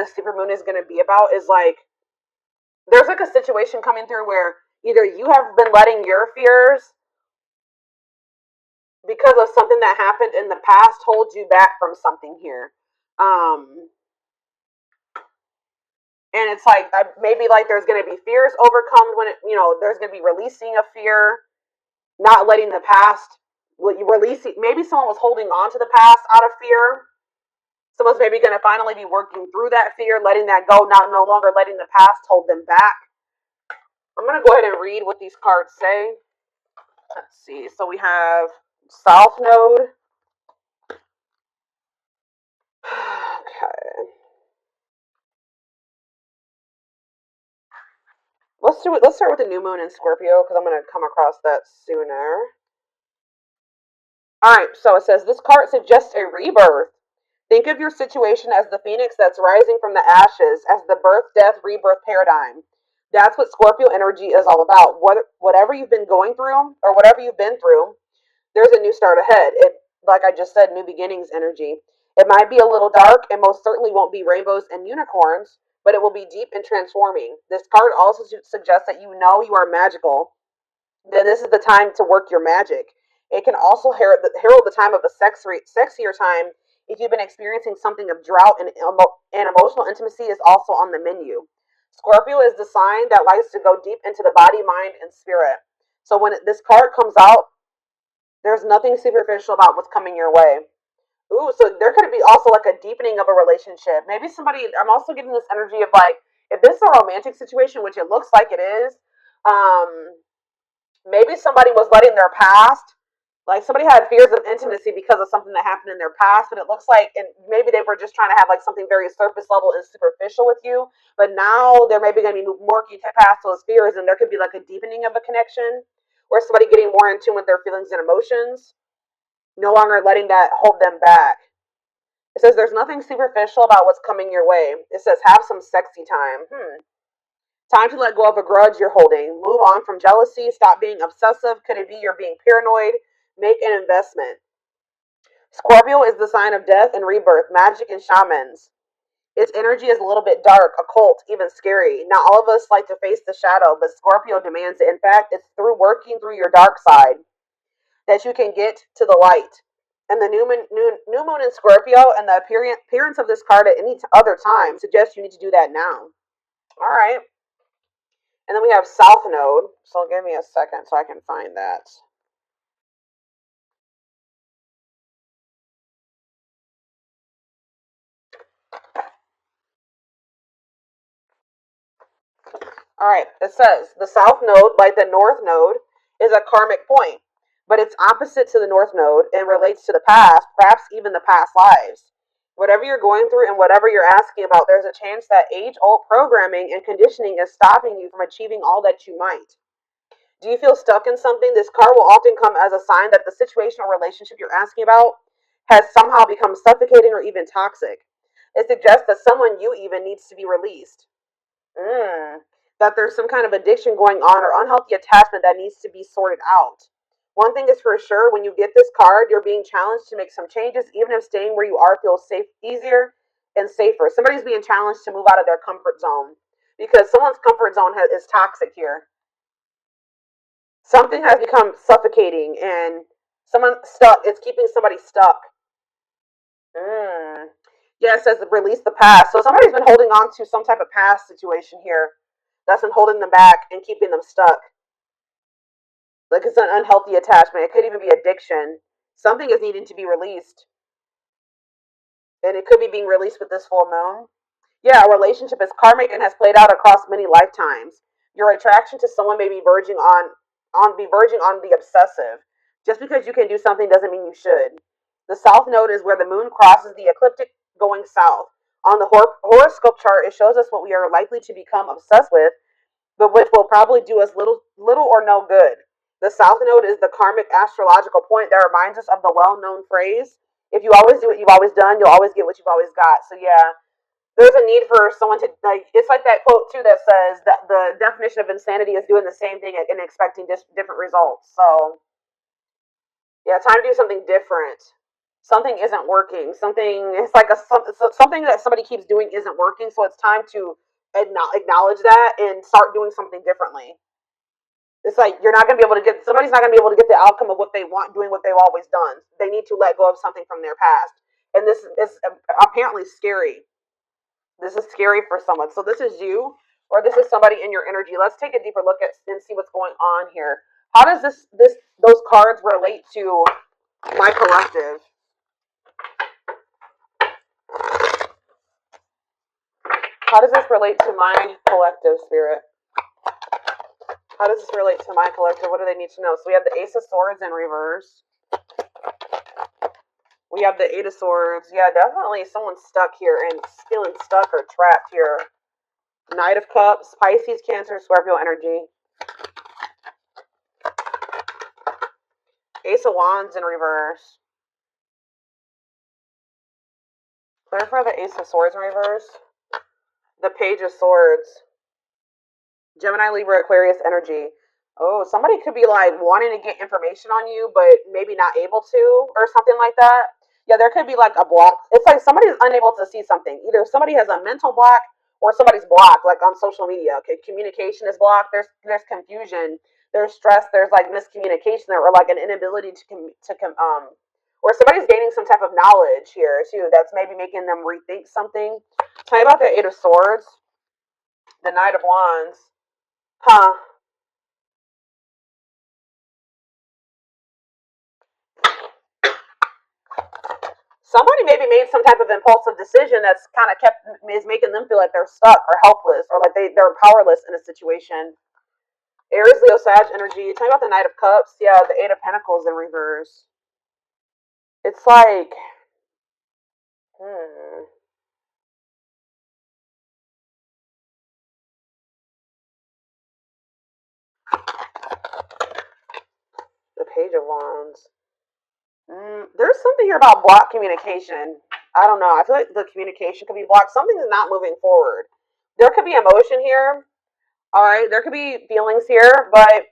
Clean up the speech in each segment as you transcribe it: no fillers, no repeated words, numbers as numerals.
this supermoon is going to be about is like, there's like a situation coming through where either you have been letting your fears because of something that happened in the past hold you back from something here. Um, and it's like maybe like there's going to be fears overcome when there's going to be releasing a fear, not letting the past. You releasing, maybe someone was holding on to the past out of fear. Someone's maybe going to finally be working through that fear, letting that go, not no longer letting the past hold them back. I'm going to go ahead and read what these cards say. Let's see. So we have South Node. Okay. Let's start with the new moon in Scorpio because I'm going to come across that sooner. All right. So it says this card suggests a rebirth. Think of your situation as the phoenix that's rising from the ashes, as the birth, death, rebirth paradigm. That's what Scorpio energy is all about. Whatever you've been going through or whatever you've been through, there's a new start ahead. It, like I just said, new beginnings energy. It might be a little dark and most certainly won't be rainbows and unicorns, but it will be deep and transforming. This card also suggests that you know you are magical, then this is the time to work your magic. It can also herald the time of a sexier time if you've been experiencing something of drought, and emotional intimacy is also on the menu. Scorpio is the sign that likes to go deep into the body, mind, and spirit. So when this card comes out, there's nothing superficial about what's coming your way. Ooh, so there could be also like a deepening of a relationship. Maybe somebody, I'm also getting this energy of like, if this is a romantic situation, which it looks like it is, maybe somebody was letting their past, like somebody had fears of intimacy because of something that happened in their past, but it looks like, and maybe they were just trying to have like something very surface level and superficial with you, but now they're maybe going to be working past those fears, and there could be like a deepening of a connection, or somebody getting more in tune with their feelings and emotions, no longer letting that hold them back. It says there's nothing superficial about what's coming your way. It says have some sexy time. Time to let go of a grudge you're holding. Move on from jealousy. Stop being obsessive. Could it be you're being paranoid? Make an investment. Scorpio is the sign of death and rebirth, magic and shamans. Its energy is a little bit dark, occult, even scary. Not all of us like to face the shadow, but Scorpio demands it. In fact, it's through working through your dark side that you can get to the light. And the new moon in Scorpio and the appearance of this card at any other time suggests you need to do that now. All right. And then we have South Node. So give me a second so I can find that. All right. It says the South Node, like the North Node, is a karmic point, but it's opposite to the North Node and relates to the past, perhaps even the past lives. Whatever you're going through and whatever you're asking about, there's a chance that age old programming and conditioning is stopping you from achieving all that you might. Do you feel stuck in something? This card will often come as a sign that the situation or relationship you're asking about has somehow become suffocating or even toxic. It suggests that someone you even needs to be released. That there's some kind of addiction going on or unhealthy attachment that needs to be sorted out. One thing is for sure, when you get this card, you're being challenged to make some changes, even if staying where you are feels safe, easier and safer. Somebody's being challenged to move out of their comfort zone because someone's comfort zone is toxic here. Something has become suffocating and someone stuck. It's keeping somebody stuck. Mm. Yeah, it says release the past. So somebody's been holding on to some type of past situation here that's been holding them back and keeping them stuck. Like it's an unhealthy attachment. It could even be addiction. Something is needing to be released. And it could be being released with this full moon. Yeah, a relationship is karmic and has played out across many lifetimes. Your attraction to someone may be verging on the obsessive. Just because you can do something doesn't mean you should. The South Node is where the moon crosses the ecliptic going south. On the horoscope chart, it shows us what we are likely to become obsessed with, but which will probably do us little or no good. The South Node is the karmic astrological point that reminds us of the well-known phrase, if you always do what you've always done, you'll always get what you've always got. So yeah, there's a need for someone to, like, it's like that quote too that says that the definition of insanity is doing the same thing and expecting different results. So yeah, time to do something different. something isn't working. Something, it's like something that somebody keeps doing isn't working. So it's time to acknowledge that and start doing something differently. It's like you're not going to be able to get, somebody's not going to be able to get the outcome of what they want doing what they've always done. They need to let go of something from their past. And this is apparently scary. This is scary for someone. So this is you, or this is somebody in your energy. Let's take a deeper look at and see what's going on here. How does those cards relate to my collective? How does this relate to my collective, spirit? How does this relate to my collective? What do they need to know? So we have the Ace of Swords in reverse. We have the Eight of Swords. Yeah, definitely someone's stuck here and feeling stuck or trapped here. Knight of Cups, Pisces, Cancer, Scorpio energy. Ace of Wands in reverse. Clarify the Ace of Swords in reverse. The Page of Swords. Gemini, Libra, Aquarius energy. Oh, somebody could be like wanting to get information on you, but maybe not able to, or something like that. Yeah, there could be like a block. It's like somebody's unable to see something. Either somebody has a mental block or somebody's blocked, like on social media. Okay, communication is blocked. There's confusion. There's stress. There's like miscommunication or like an inability or somebody's gaining some type of knowledge here too. That's maybe making them rethink something. Tell me about the Eight of Swords, the Knight of Wands. Huh. Somebody maybe made some type of impulsive decision that's kind of is making them feel like they're stuck or helpless or like they're powerless in a situation. Aries, Leo, Sag energy. Tell me about the Knight of Cups. Yeah, the Eight of Pentacles in reverse. It's like, the Page of Wands. There's something here about blocked communication. I don't know. I feel like the communication could be blocked. Something's not moving forward. There could be emotion here. All right, there could be feelings here, but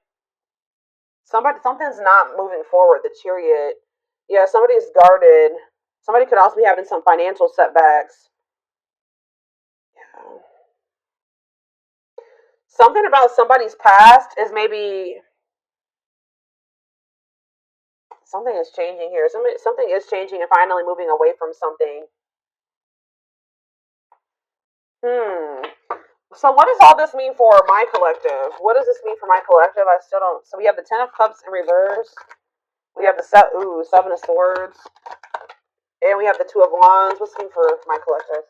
something's not moving forward. The Chariot. Yeah, somebody's guarded. Somebody could also be having some financial setbacks. Yeah. Something about somebody's past is maybe something is changing here. Something is changing and finally moving away from something. So what does all this mean for my collective? What does this mean for my collective? I still don't. So we have the Ten of Cups in reverse. We have the Seven of Swords. And we have the Two of Wands. What's this mean for my collective?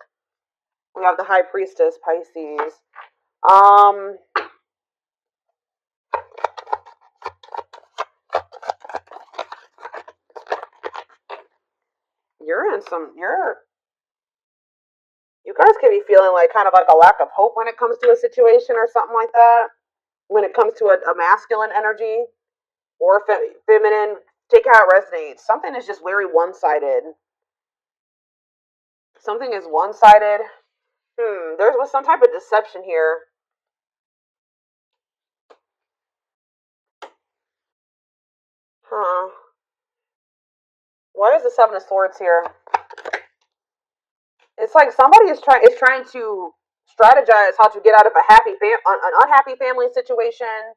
We have the High Priestess, Pisces. You guys could be feeling like kind of like a lack of hope when it comes to a situation or something like that. When it comes to a masculine energy or feminine, take how it resonates. Something is just very one-sided. Something is one-sided. There was some type of deception here. Huh. Why is the Seven of Swords here? It's like somebody is trying to strategize how to get out of an unhappy family situation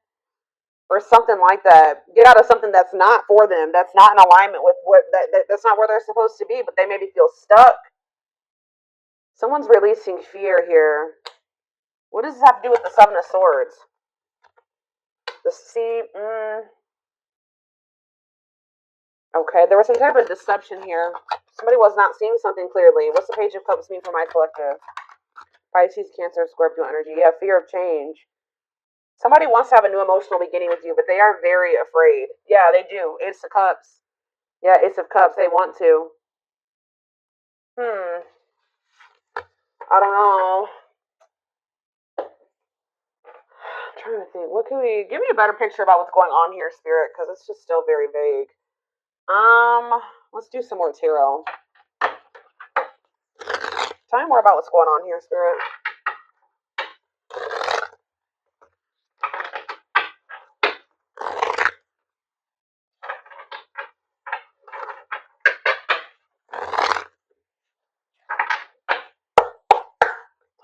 or something like that. Get out of something that's not for them. That's not in alignment with that's not where they're supposed to be. But they maybe feel stuck. Someone's releasing fear here. What does this have to do with the Seven of Swords? The sea. Okay, there was some type of deception here. Somebody was not seeing something clearly. What's the Page of Cups mean for my collective? Pisces, Cancer, Scorpio energy. Yeah, fear of change. Somebody wants to have a new emotional beginning with you, but they are very afraid. Yeah, they do. Ace of Cups. Yeah, Ace of Cups. They want to. I don't know. I'm trying to think. What can we give me a better picture about what's going on here, Spirit? Because it's just still very vague. Let's do some more tarot. Tell me more about what's going on here, Spirit.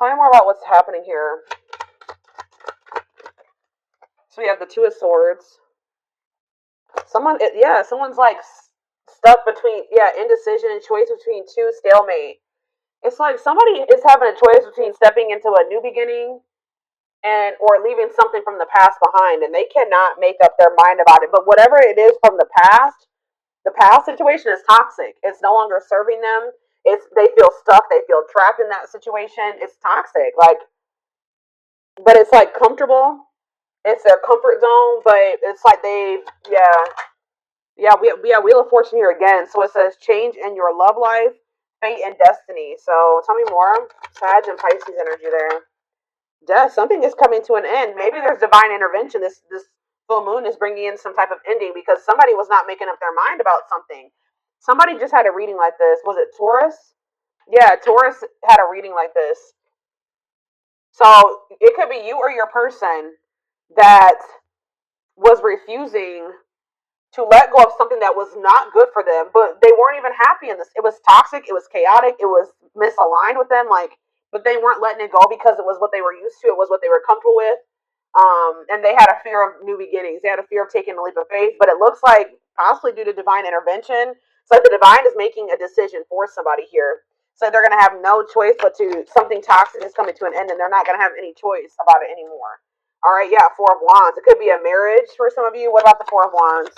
Tell me more about what's happening here. So we have the Two of Swords. Someone's like stuck between, indecision and choice between two, stalemate. It's like somebody is having a choice between stepping into a new beginning and or leaving something from the past behind, and they cannot make up their mind about it. But whatever it is from the past situation is toxic. It's no longer serving them. They feel stuck. They feel trapped in that situation. It's toxic. But it's like comfortable. It's their comfort zone. But it's like we have Wheel of Fortune here again. So it says change in your love life, fate, and destiny. So tell me more. Sag and Pisces energy there. Death. Something is coming to an end. Maybe there's divine intervention. This full moon is bringing in some type of ending because somebody was not making up their mind about something. Somebody just had a reading like this. Was it Taurus? Yeah, Taurus had a reading like this. So it could be you or your person that was refusing to let go of something that was not good for them, but they weren't even happy in this. It was toxic, it was chaotic, it was misaligned with them, but they weren't letting it go because it was what they were used to, it was what they were comfortable with. And they had a fear of new beginnings. They had a fear of taking a leap of faith, but it looks like possibly due to divine intervention. It's like the divine is making a decision for somebody here. So they're going to have no choice but to, something toxic is coming to an end and they're not going to have any choice about it anymore. All right, yeah, Four of Wands. It could be a marriage for some of you. What about the Four of Wands?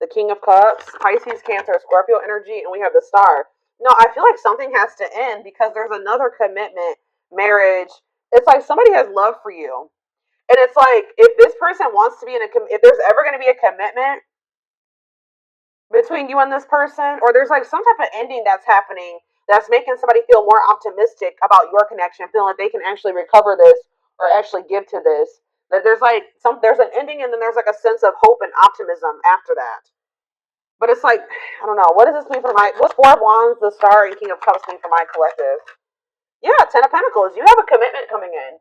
The King of Cups, Pisces, Cancer, Scorpio energy, and we have the Star. No, I feel like something has to end because there's another commitment, marriage. It's like somebody has love for you. And it's like, if this person wants to be if there's ever going to be a commitment between you and this person, or there's like some type of ending that's happening that's making somebody feel more optimistic about your connection, feeling like they can actually recover this or actually give to this. That there's an ending and then there's like a sense of hope and optimism after that. But it's like, I don't know, what does this mean for what's Four of Wands, the Star, and King of Cups mean for my collective? Yeah, Ten of Pentacles. You have a commitment coming in.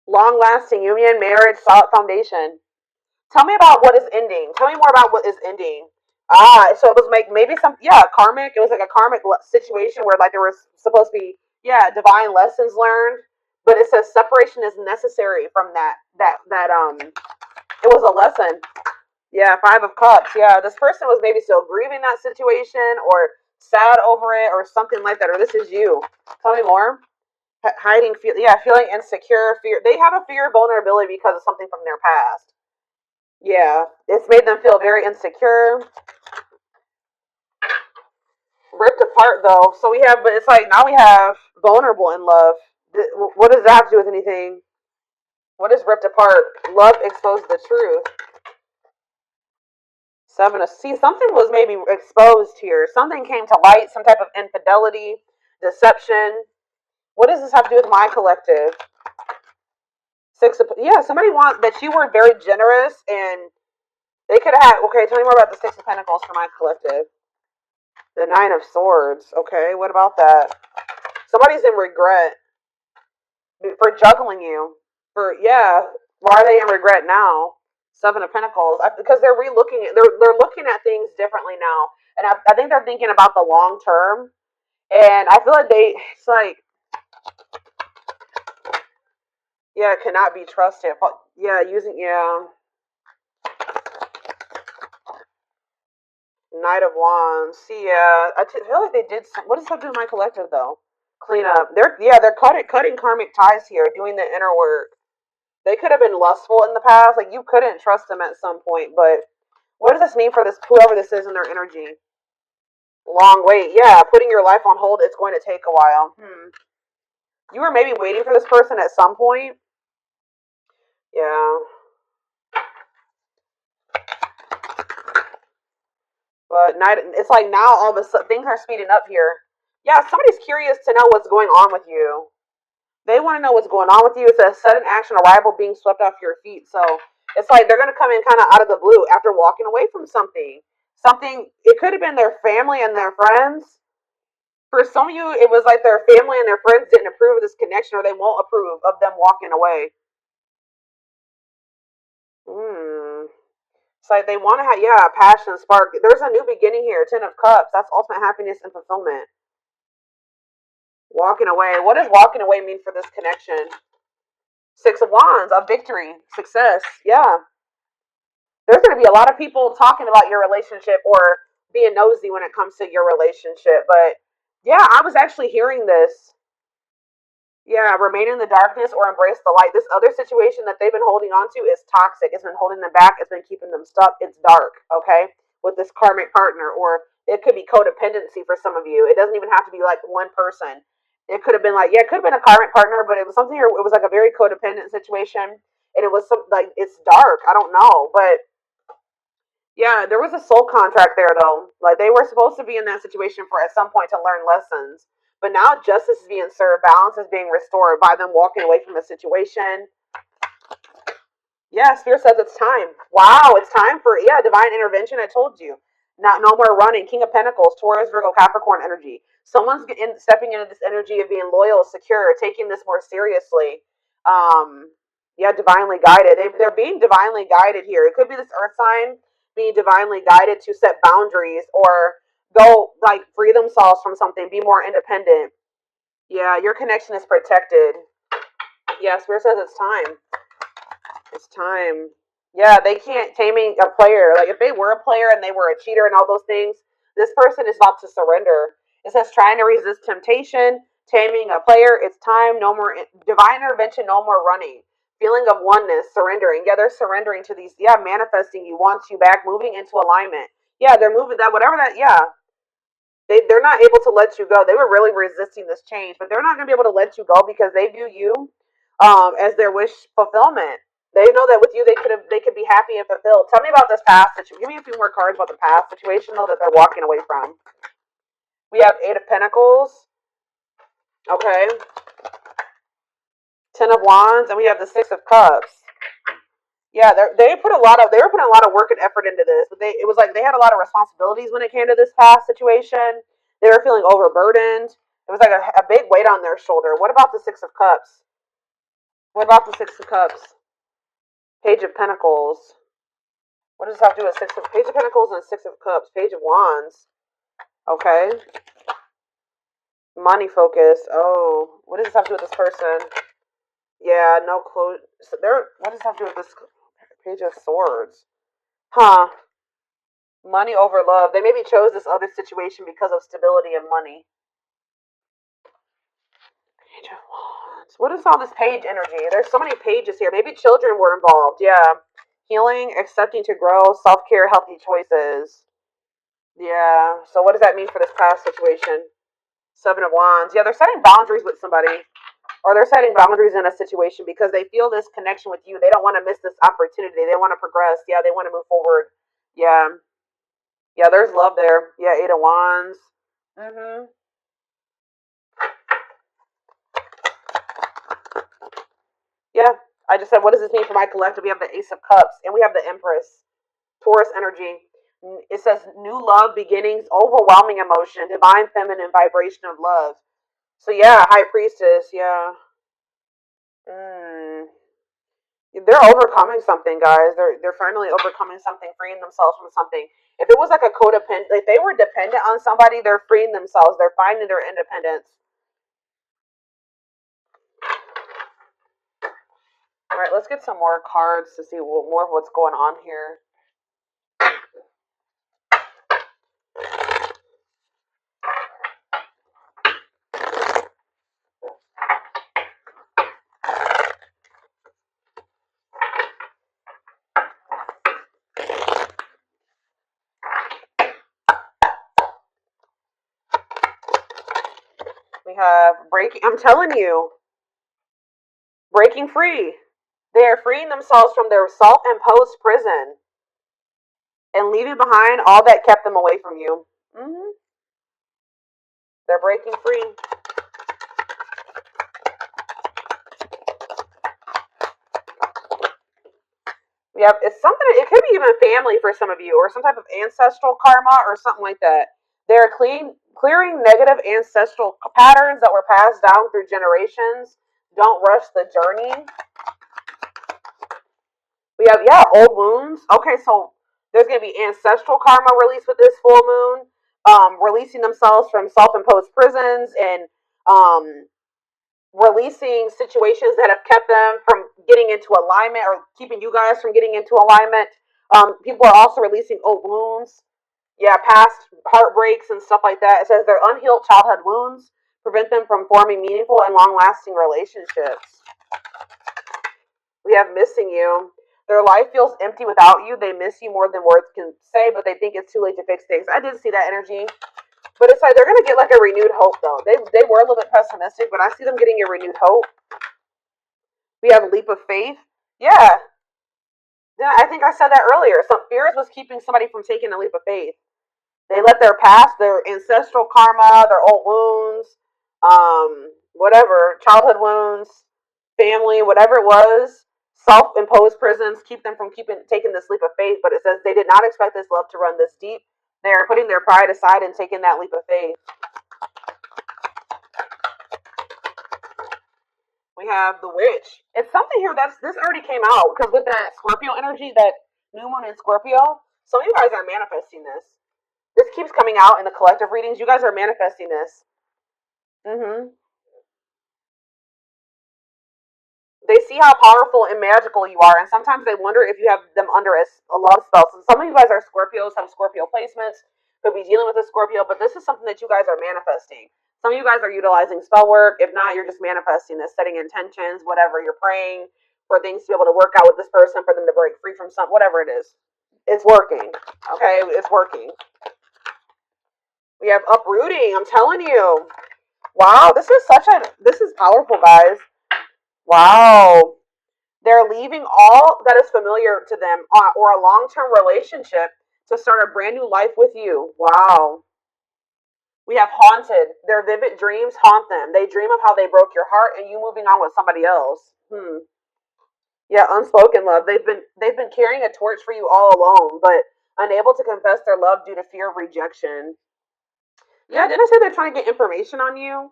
Long-lasting union, marriage, solid foundation. Tell me about what is ending. Tell me more about what is ending. So it was like maybe karmic. It was like a karmic situation where like there was supposed to be divine lessons learned, but it says separation is necessary from it was a lesson. Yeah, Five of Cups. Yeah, this person was maybe still grieving that situation or sad over it or something like that. Or this is you. Tell me more. Hiding, feeling insecure, fear. They have a fear of vulnerability because of something from their past. Yeah, it's made them feel very insecure. Ripped apart though. So but it's like now we have vulnerable in love. What does that have to do with anything? What is ripped apart? Love exposed the truth. Something was maybe exposed here. Something came to light, some type of infidelity, deception. What does this have to do with my collective? Somebody wants that you were very generous and they could have okay, tell me more about the Six of Pentacles for my collective. The Nine of Swords. Okay, what about that? Somebody's in regret for juggling you. Why are they in regret now? Seven of Pentacles. Because they're they're looking at things differently now. And I think they're thinking about the long term. And I feel like cannot be trusted. Knight of Wands. I feel like they did what does that do to my collective though? Clean up. They're cutting karmic ties here, doing the inner work. They could have been lustful in the past. Like you couldn't trust them at some point, but what does this mean for this whoever this is in their energy? Long wait. Yeah, putting your life on hold, it's going to take a while. You were maybe waiting for this person at some point. Yeah. But it's like now all of a sudden things are speeding up here. Yeah, somebody's curious to know what's going on with you. They want to know what's going on with you. It's a sudden action arrival being swept off your feet. So it's like they're going to come in kind of out of the blue after walking away from something. It could have been their family and their friends. For some of you, it was like their family and their friends didn't approve of this connection or they won't approve of them walking away. It's like they want to have, passion, spark. There's a new beginning here. Ten of Cups. That's ultimate happiness and fulfillment. Walking away. What does walking away mean for this connection? Six of Wands, of victory, success. Yeah. There's going to be a lot of people talking about your relationship or being nosy when it comes to your relationship. But yeah, I was actually hearing this. Yeah, remain in the darkness or embrace the light. This other situation that they've been holding on to is toxic. It's been holding them back. It's been keeping them stuck. It's dark, okay? With this karmic partner, or it could be codependency for some of you. It doesn't even have to be like one person. It could have been like, yeah, it could have been a karmic partner, but it was something, it was like a very codependent situation. And it was some, like, it's dark. I don't know. But yeah, there was a soul contract there though. Like they were supposed to be in that situation for at some point to learn lessons. But now justice is being served, balance is being restored by them walking away from the situation. Yeah, Spirit says it's time. Wow, it's time for divine intervention. I told you. Not no more running. King of Pentacles, Taurus, Virgo, Capricorn energy. Someone's stepping into this energy of being loyal, secure, taking this more seriously. Um, yeah, divinely guided. They're being divinely guided here. It could be this Earth sign being divinely guided to set boundaries or go like free themselves from something, be more independent. Yeah, your connection is protected. Yeah, Spirit says it's time. It's time. Yeah, they can't taming a player. Like if they were a player and they were a cheater and all those things, this person is about to surrender. It says trying to resist temptation, taming a player. It's time. No more divine intervention. No more running. Feeling of oneness, surrendering. Yeah, they're surrendering to these. Yeah, manifesting you, wants you back, moving into alignment. Yeah, they're moving that whatever that. Yeah, they're not able to let you go. They were really resisting this change, but they're not going to be able to let you go because they view you as their wish fulfillment. They know that with you they could be happy and fulfilled. Tell me about this past situation. Give me a few more cards about the past situation though that they're walking away from. We have Eight of Pentacles. Okay. Ten of Wands, and we have the Six of Cups. Yeah, they were putting a lot of work and effort into this, but it was like they had a lot of responsibilities when it came to this past situation. They were feeling overburdened. It was like a big weight on their shoulder. What about the Six of Cups? What about the Six of Cups? Page of Pentacles. What does this have to do with Page of Pentacles and Six of Cups? Page of Wands. Okay. Money focus. Oh, what does this have to do with this person? Yeah, no clue. So what does this have to do with this Page of Swords? Huh. Money over love. They maybe chose this other situation because of stability and money. Page of Wands. What is all this page energy? There's so many pages here. Maybe children were involved. Yeah. Healing, accepting to grow, self-care, healthy choices. Yeah. So what does that mean for this past situation? Seven of Wands. Yeah, they're setting boundaries with somebody. Or they're setting boundaries in a situation because they feel this connection with you. They don't want to miss this opportunity. They want to progress. Yeah, they want to move forward. Yeah. Yeah, there's love there. Yeah, Eight of Wands. Mm-hmm. Yeah. I just said, what does this mean for my collective? We have the Ace of Cups and we have the Empress. Taurus energy. It says new love beginnings, overwhelming emotion, divine feminine vibration of love. So yeah, High Priestess, yeah. Mm. They're overcoming something, guys. They're finally overcoming something, freeing themselves from something. If it was like a codependent, if they were dependent on somebody, they're freeing themselves. They're finding their independence. All right, let's get some more cards to see more of what's going on here. We have breaking. I'm telling you, breaking free. They are freeing themselves from their self-imposed prison and leaving behind all that kept them away from you. Mm-hmm. They're breaking free. Yeah, it's something. It could be even family for some of you, or some type of ancestral karma, or something like that. They're clearing negative ancestral patterns that were passed down through generations. Don't rush the journey. We have old wounds. Okay, so there's gonna be ancestral karma released with this full moon. Releasing themselves from self-imposed prisons and um, releasing situations that have kept them from getting into alignment or keeping you guys from getting into alignment. People are also releasing old wounds. Yeah, past heartbreaks and stuff like that. It says their unhealed childhood wounds prevent them from forming meaningful and long lasting relationships. We have missing you. Their life feels empty without you. They miss you more than words can say, but they think it's too late to fix things. I did see that energy. But it's like they're gonna get like a renewed hope though. They were a little bit pessimistic, but I see them getting a renewed hope. We have a leap of faith. Yeah. Then I think I said that earlier. Some fears was keeping somebody from taking a leap of faith. They let their past, their ancestral karma, their old wounds, whatever, childhood wounds, family, whatever it was, self-imposed prisons, keep them from taking this leap of faith. But it says they did not expect this love to run this deep. They're putting their pride aside and taking that leap of faith. We have the witch. It's something here this already came out because with that Scorpio energy, that new moon in Scorpio, some of you guys are manifesting this. This keeps coming out in the collective readings. You guys are manifesting this. Mm-hmm. They see how powerful and magical you are, and sometimes they wonder if you have them under a love spell. So some of you guys are Scorpios, have Scorpio placements, could be dealing with a Scorpio, but this is something that you guys are manifesting. Some of you guys are utilizing spell work. If not, you're just manifesting this, setting intentions, whatever. You're praying for things to be able to work out with this person, for them to break free from something, whatever it is. It's working. Okay, it's working. We have uprooting. I'm telling you. Wow, this is powerful, guys. Wow. They're leaving all that is familiar to them or a long-term relationship to start a brand new life with you. Wow. We have haunted. Their vivid dreams haunt them. They dream of how they broke your heart and you moving on with somebody else. Yeah, unspoken love. They've been carrying a torch for you all alone, but unable to confess their love due to fear of rejection. Yeah, didn't I say they're trying to get information on you?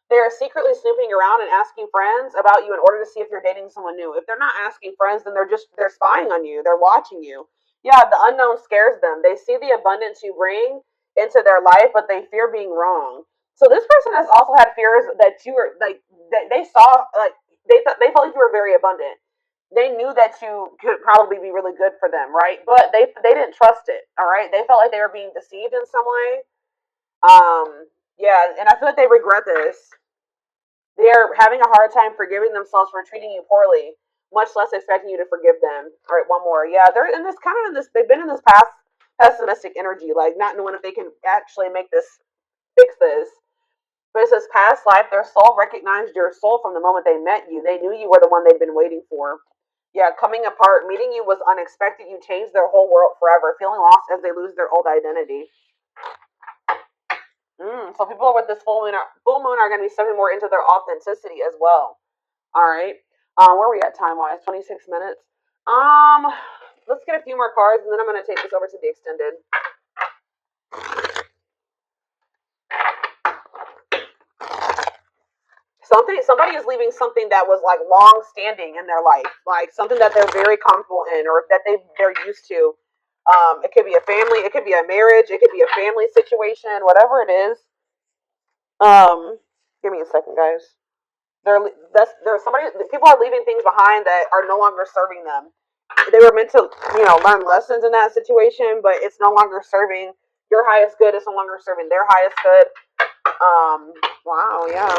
They are secretly snooping around and asking friends about you in order to see if you're dating someone new. If they're not asking friends, then they're spying on you. They're watching you. Yeah, the unknown scares them. They see the abundance you bring into their life, but they fear being wrong. So this person has also had fears that you were like that they saw like they felt like you were very abundant. They knew that you could probably be really good for them, right? But they didn't trust it. All right, they felt like they were being deceived in some way. Yeah, and I feel like they regret this. They're having a hard time forgiving themselves for treating you poorly, much less expecting you to forgive them. All right, one more. Yeah, they're in this kind of in this. They've been in this past pessimistic energy, like not knowing if they can actually make this fix this. But it says past life, their soul recognized your soul from the moment they met you. They knew you were the one they'd been waiting for. Yeah, coming apart, meeting you was unexpected. You changed their whole world forever, feeling lost as they lose their old identity. So people with this full moon are going to be stepping more into their authenticity as well. All right. Where are we at time wise? 26 minutes. Let's get a few more cards, and then I'm going to take this over to the extended. Somebody is leaving something that was like long standing in their life, like something that they're very comfortable in or that they're used to. It could be a family, it could be a marriage, it could be a family situation, whatever it is. Give me a second, guys. There's somebody. People are leaving things behind that are no longer serving them. They were meant to, learn lessons in that situation, but it's no longer serving your highest good. It's no longer serving their highest good. Wow, yeah.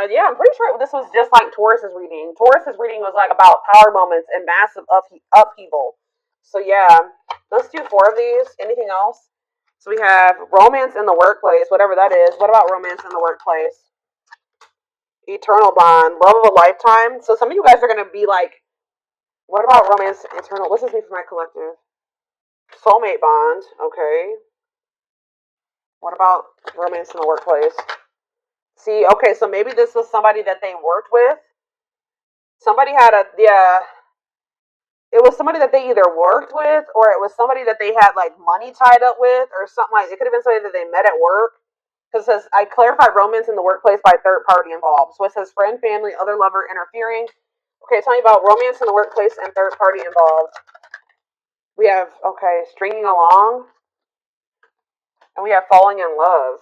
Yeah, I'm pretty sure this was just like Taurus's reading. Taurus's reading was like about power moments and massive upheaval. So yeah, let's do 4 of these. Anything else? So we have romance in the workplace, whatever that is. What about romance in the workplace? Eternal bond, love of a lifetime. So some of you guys are gonna be like, what about romance eternal? What's this mean for my collective? Soulmate bond. Okay. What about romance in the workplace? See, okay, so maybe this was somebody that they worked with. Somebody had it was somebody that they either worked with or it was somebody that they had like money tied up with or something like it could have been somebody that they met at work. Because it says, I clarified romance in the workplace by third party involved. So it says friend, family, other lover interfering. Okay, tell me about romance in the workplace and third party involved. We have, okay, stringing along. And we have falling in love.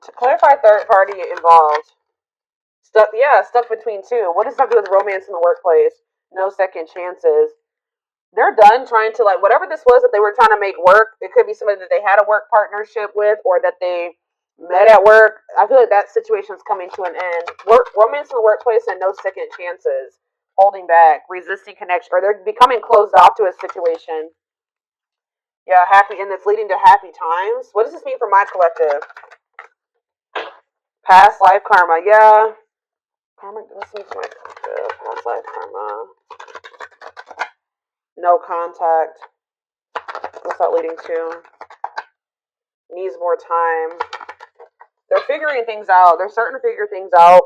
To clarify third party involved. Stuck between two. What does that do with romance in the workplace? No second chances. They're done trying to, like, whatever this was that they were trying to make work. It could be somebody that they had a work partnership with, or that they met at work. I feel like that situation's coming to an end. Romance in the workplace and no second chances. Holding back, resisting connection, or they're becoming closed off to a situation. Yeah, happy, and it's leading to happy times. What does this mean for my collective? Past life karma, yeah. Karma, this means for my collective. Past life karma. No contact. What's that leading to? Needs more time. They're figuring things out. They're starting to figure things out.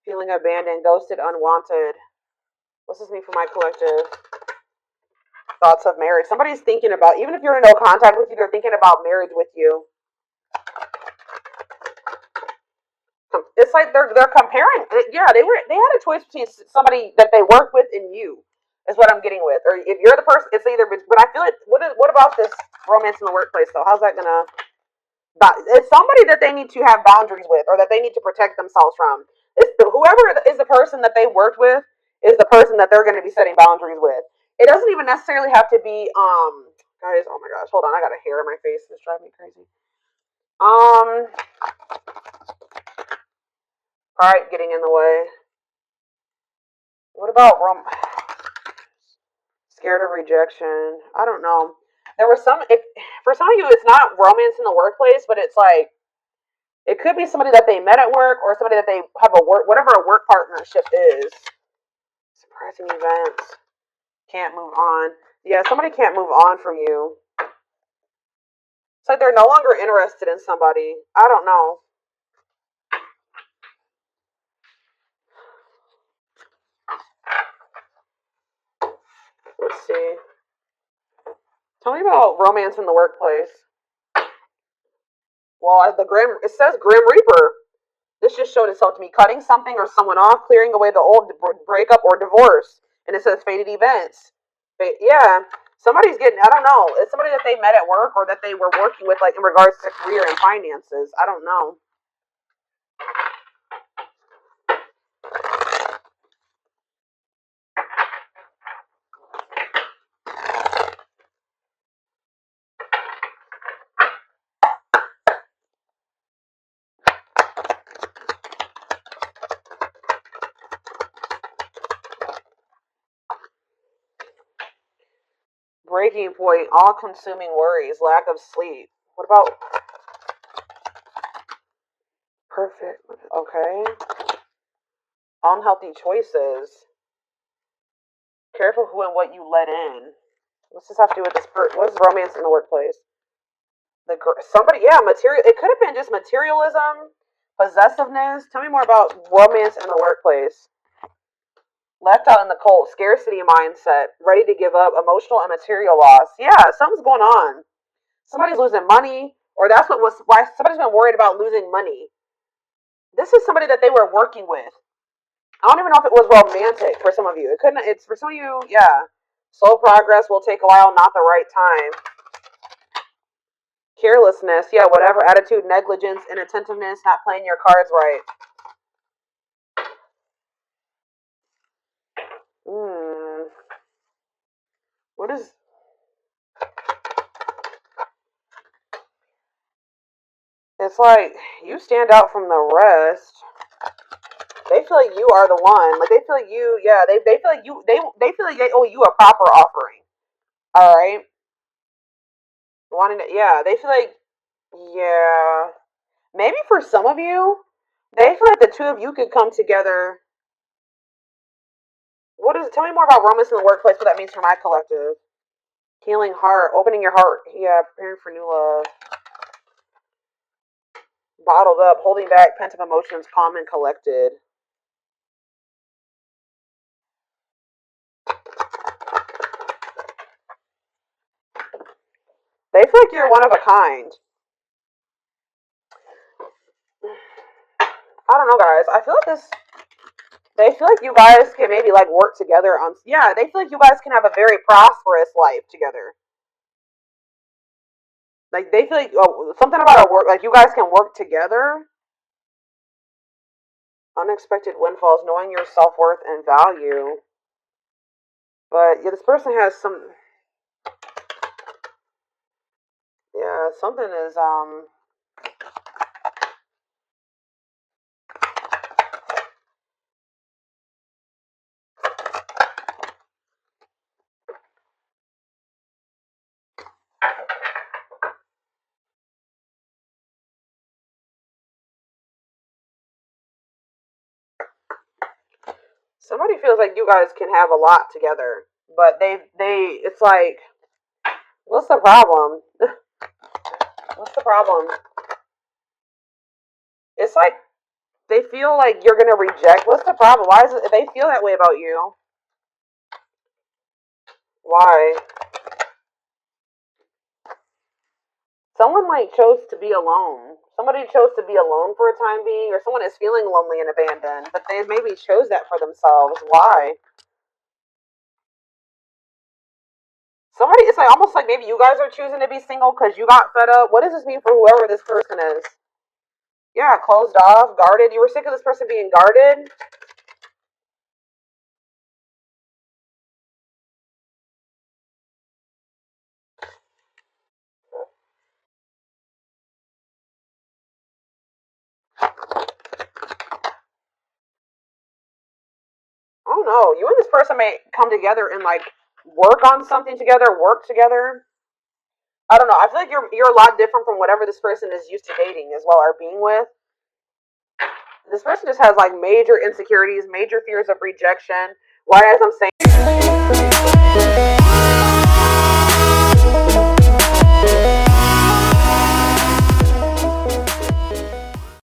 Feeling abandoned, ghosted, unwanted. What's this mean for my collective? Thoughts of marriage. Somebody's thinking about, even if you're in no contact with you, they're thinking about marriage with you. It's like they're comparing. Yeah, they had a choice between somebody that they work with and you. Is what I'm getting with. Or if you're the person, it's either. But I feel like what about this romance in the workplace though? How's that gonna? It's somebody that they need to have boundaries with, or that they need to protect themselves from. Whoever is the person that they worked with is the person that they're going to be setting boundaries with. It doesn't even necessarily have to be. Guys, oh my gosh, hold on, I got a hair in my face. It's driving me crazy. Pride getting in the way. What about scared of rejection? I don't know. There was some. For some of you, it's not romance in the workplace, but it's like it could be somebody that they met at work, or somebody that they have whatever a work partnership is. Surprising events. Can't move on. Yeah, somebody can't move on from you. It's like they're no longer interested in somebody. I don't know. Let's see. Tell me about romance in the workplace. Well, it says Grim Reaper. This just showed itself to me. Cutting something or someone off, clearing away the old, breakup or divorce. And it says fated events. Yeah. Somebody's getting, I don't know. It's somebody that they met at work, or that they were working with, like in regards to career and finances. I don't know. Breaking point, all consuming worries, lack of sleep. What about perfect? Okay. Unhealthy choices. Careful who and what you let in. What's this have to do with this? What is romance in the workplace? Somebody, yeah, material. It could have been just materialism, possessiveness. Tell me more about romance in the workplace. Left out in the cold, scarcity mindset, ready to give up, emotional and material loss. Yeah, something's going on. Somebody's losing money, or that's what was why somebody's been worried about losing money. This is somebody that they were working with. I don't even know if it was romantic for some of you. It couldn't. It's for some of you. Yeah, slow progress will take a while, not the right time. Carelessness, yeah, whatever attitude, negligence, inattentiveness, not playing your cards right. What is? It's like you stand out from the rest. They feel like you are the one. Like they feel like you. Yeah, they feel like you. They feel like they owe you a proper offering. All right. Wanting to. Yeah, they feel like. Yeah. Maybe for some of you, they feel like the two of you could come together. What is? Tell me more about romance in the workplace. What that means for my collective. Healing heart, opening your heart. Yeah, preparing for new love. Bottled up, holding back, pent up emotions, calm and collected. feel like you're one of a kind. I don't know, guys. I feel like this. They feel like you guys can maybe like work together on. Yeah, they feel like you guys can have a very prosperous life together. Like they feel like something about a work. Like you guys can work together. Unexpected windfalls, knowing your self worth and value. But yeah, this person has some. Yeah, something is somebody feels like you guys can have a lot together, but they it's like, what's the problem? What's the problem? It's like they feel like you're gonna reject. What's the problem? Why is it they feel that way about you? Why? Someone like chose to be alone. Somebody chose to be alone for a time being, or someone is feeling lonely and abandoned, but they maybe chose that for themselves. Why? Somebody, it's like almost like maybe you guys are choosing to be single because you got fed up. What does this mean for whoever this person is? Yeah, closed off, guarded. You were sick of this person being guarded. I don't know. You and this person may come together and like work on something together, work together. I don't know. I feel like you're a lot different from whatever this person is used to dating as well or being with. This person just has like major insecurities, major fears of rejection. Why, as I'm saying